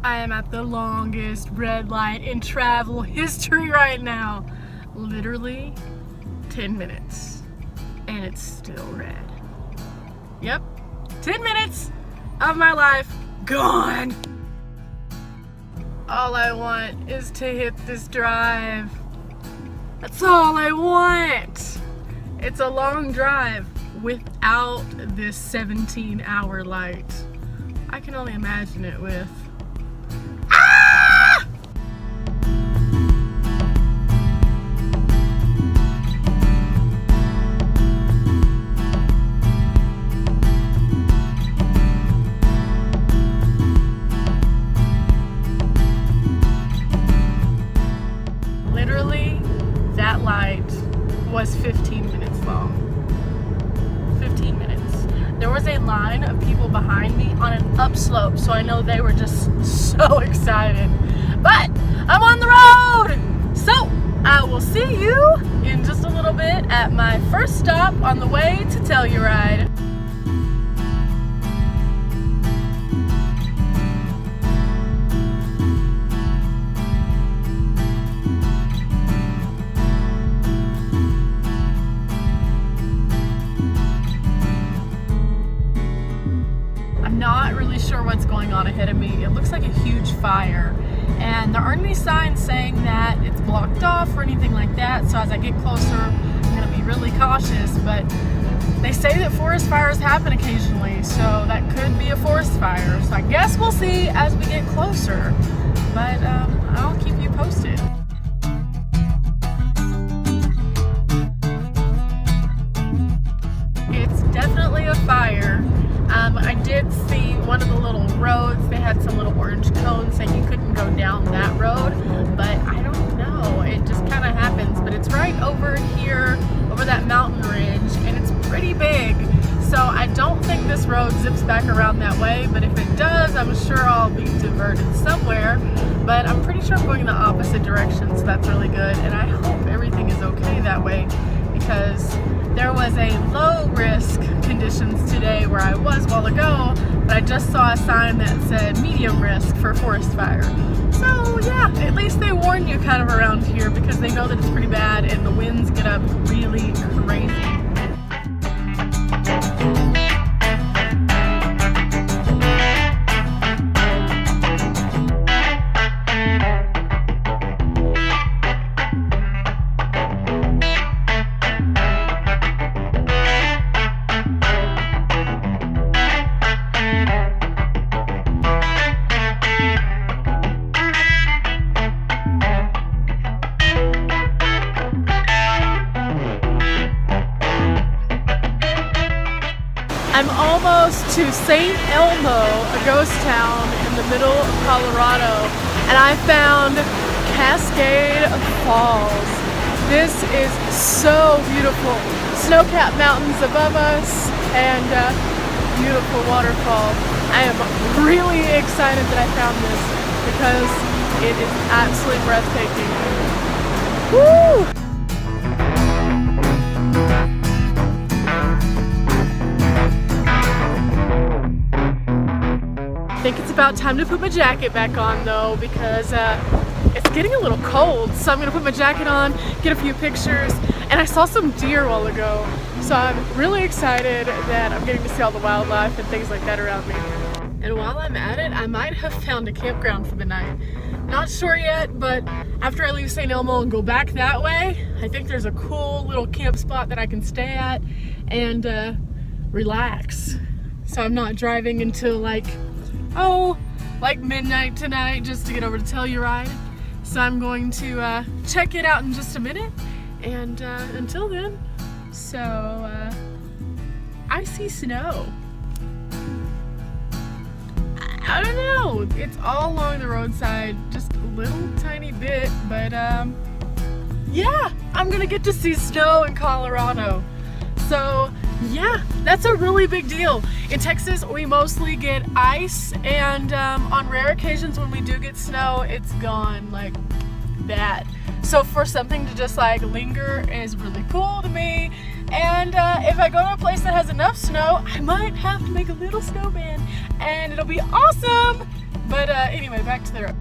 I am at the longest red light in travel history right now. Literally 10 minutes and it's still red. Yep, 10 minutes of my life gone. All I want is to hit this drive. That's all I want. It's a long drive without this 17-hour light. I can only imagine it with. Ah! Literally, that light was 15 minutes long. 15 minutes. There was a line of people behind me on an upslope, so I know they were just so excited. But I'm on the road! So I will see you in just a little bit at my first stop on the way to Telluride. Not really sure what's going on ahead of me. It looks like a huge fire, and there aren't any signs saying that it's blocked off or anything like that, so as I get closer I'm going to be really cautious. But they say that forest fires happen occasionally, so that could be a forest fire, so I guess we'll see as we get closer, but I'll keep you posted. It's definitely a fire. I did see one of the little roads, they had some little orange cones saying you couldn't go down that road, but I don't know, it just kind of happens. But it's right over here, over that mountain ridge, and it's pretty big, so I don't think this road zips back around that way, but if it does, I'm sure I'll be diverted somewhere. But I'm pretty sure I'm going in the opposite direction, so that's really good, and I hope everything is okay that way, because there was a low risk conditions today where I was a while ago, but I just saw a sign that said medium risk for forest fire. So yeah, at least they warn you kind of around here because they know that it's pretty bad and the winds get up really crazy. I'm almost to St. Elmo, a ghost town in the middle of Colorado, and I found Cascade Falls. This is so beautiful. Snow-capped mountains above us and beautiful waterfall. I am really excited that I found this because it is absolutely breathtaking. Woo! I think it's about time to put my jacket back on though, because it's getting a little cold, so I'm gonna put my jacket on, get a few pictures, and I saw some deer a while ago, so I'm really excited that I'm getting to see all the wildlife and things like that around me. And while I'm at it, I might have found a campground for the night. Not sure yet, but after I leave St. Elmo and go back that way, I think there's a cool little camp spot that I can stay at and relax. So I'm not driving until like midnight tonight just to get over to Telluride. So I'm going to check it out in just a minute, and until then, so I see snow. I don't know, it's all along the roadside, just a little tiny bit, but yeah, I'm gonna get to see snow in Colorado. So yeah, that's a really big deal. In Texas, we mostly get ice, and on rare occasions when we do get snow, it's gone like that. So for something to just like linger is really cool to me. And if I go to a place that has enough snow, I might have to make a little snowman, and it'll be awesome. But anyway, back to the road.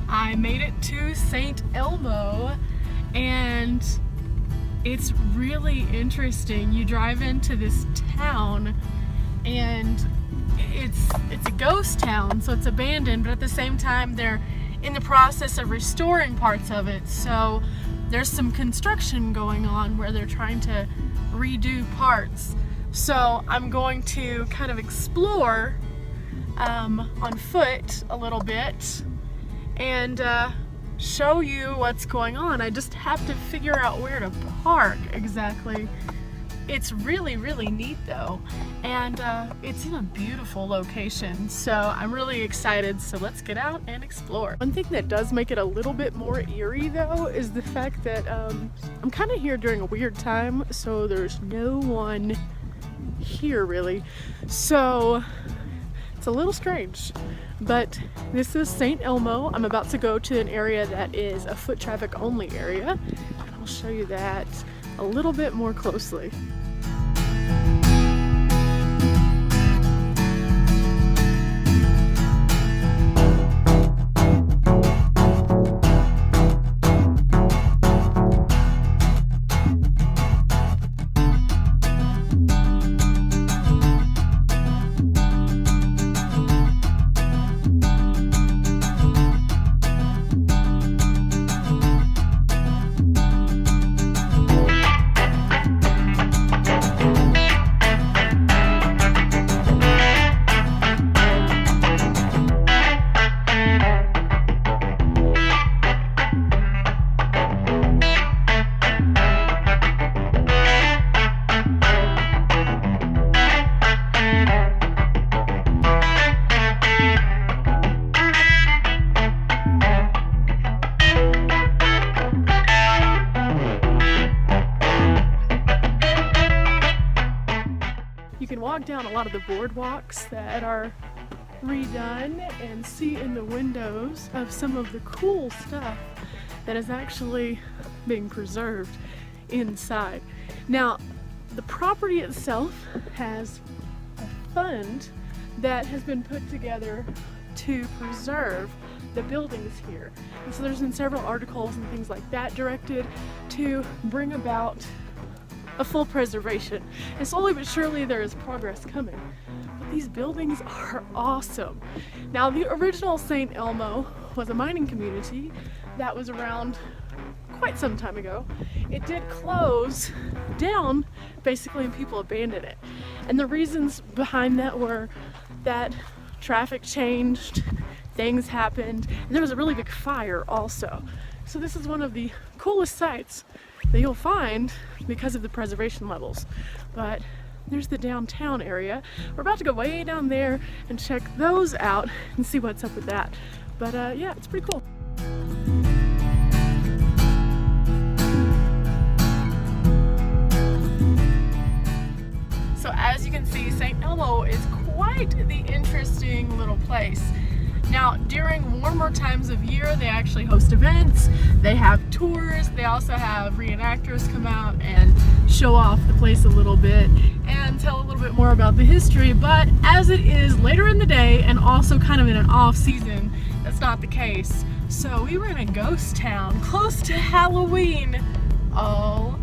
I made it to St. Elmo, and it's really interesting. You drive into this town, and it's a ghost town, so it's abandoned, but at the same time they're in the process of restoring parts of it. So there's some construction going on where they're trying to redo parts. So I'm going to kind of explore on foot a little bit and show you what's going on. I just have to figure out where to park exactly. It's really, really neat though, and it's in a beautiful location, so I'm really excited. So let's get out and explore. One thing that does make it a little bit more eerie though is the fact that I'm kind of here during a weird time, so there's no one here really, so it's a little strange. But this is St. Elmo. I'm about to go to an area that is a foot traffic only area, and I'll show you that a little bit more closely. You can walk down a lot of the boardwalks that are redone and see in the windows of some of the cool stuff that is actually being preserved inside. Now, the property itself has a fund that has been put together to preserve the buildings here. And so there's been several articles and things like that directed to bring about a full preservation. And slowly but surely there is progress coming. But these buildings are awesome. Now, the original St. Elmo was a mining community that was around quite some time ago. It did close down basically, and people abandoned it. And the reasons behind that were that traffic changed, things happened, and there was a really big fire also. So this is one of the coolest sites that you'll find because of the preservation levels. But there's the downtown area. We're about to go way down there and check those out and see what's up with that. But yeah, it's pretty cool. So as you can see, St. Elmo is quite the interesting little place. Now, during warmer times of year, they actually host events, they have tours, they also have reenactors come out and show off the place a little bit and tell a little bit more about the history. But as it is later in the day and also kind of in an off season, that's not the case. So we were in a ghost town close to Halloween all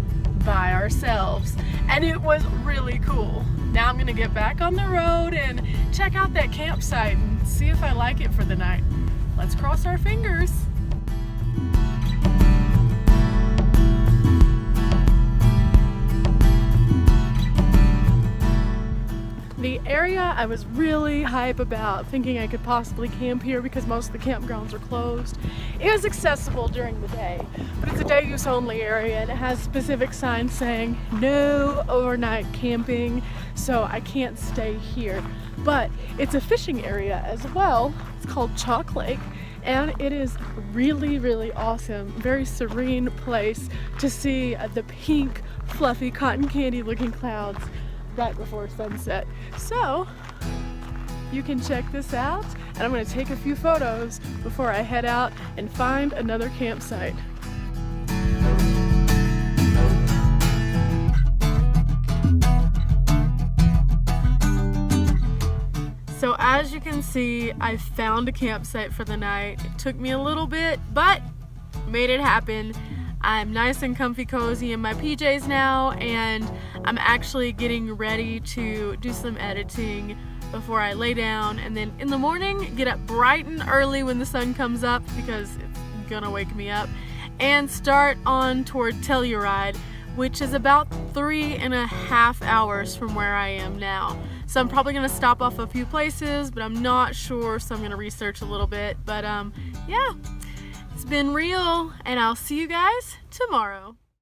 by ourselves, and it was really cool. Now I'm gonna get back on the road and check out that campsite and see if I like it for the night. Let's cross our fingers. The area I was really hype about, thinking I could possibly camp here because most of the campgrounds are closed. It is accessible during the day, but it's a day use only area and it has specific signs saying no overnight camping, so I can't stay here. But it's a fishing area as well. It's called Chalk Lake, and it is really, really awesome. Very serene place to see the pink, fluffy, cotton candy looking clouds right before sunset. So you can check this out, and I'm going to take a few photos before I head out and find another campsite. as you can see, I found a campsite for the night. It took me a little bit, but made it happen. I'm nice and comfy cozy in my PJs now, and I'm actually getting ready to do some editing before I lay down, and then in the morning get up bright and early when the sun comes up, because it's gonna wake me up, and start on toward Telluride, which is about 3.5 hours from where I am now. So I'm probably gonna stop off a few places, but I'm not sure, so I'm gonna research a little bit. But yeah, it's been real, and I'll see you guys tomorrow.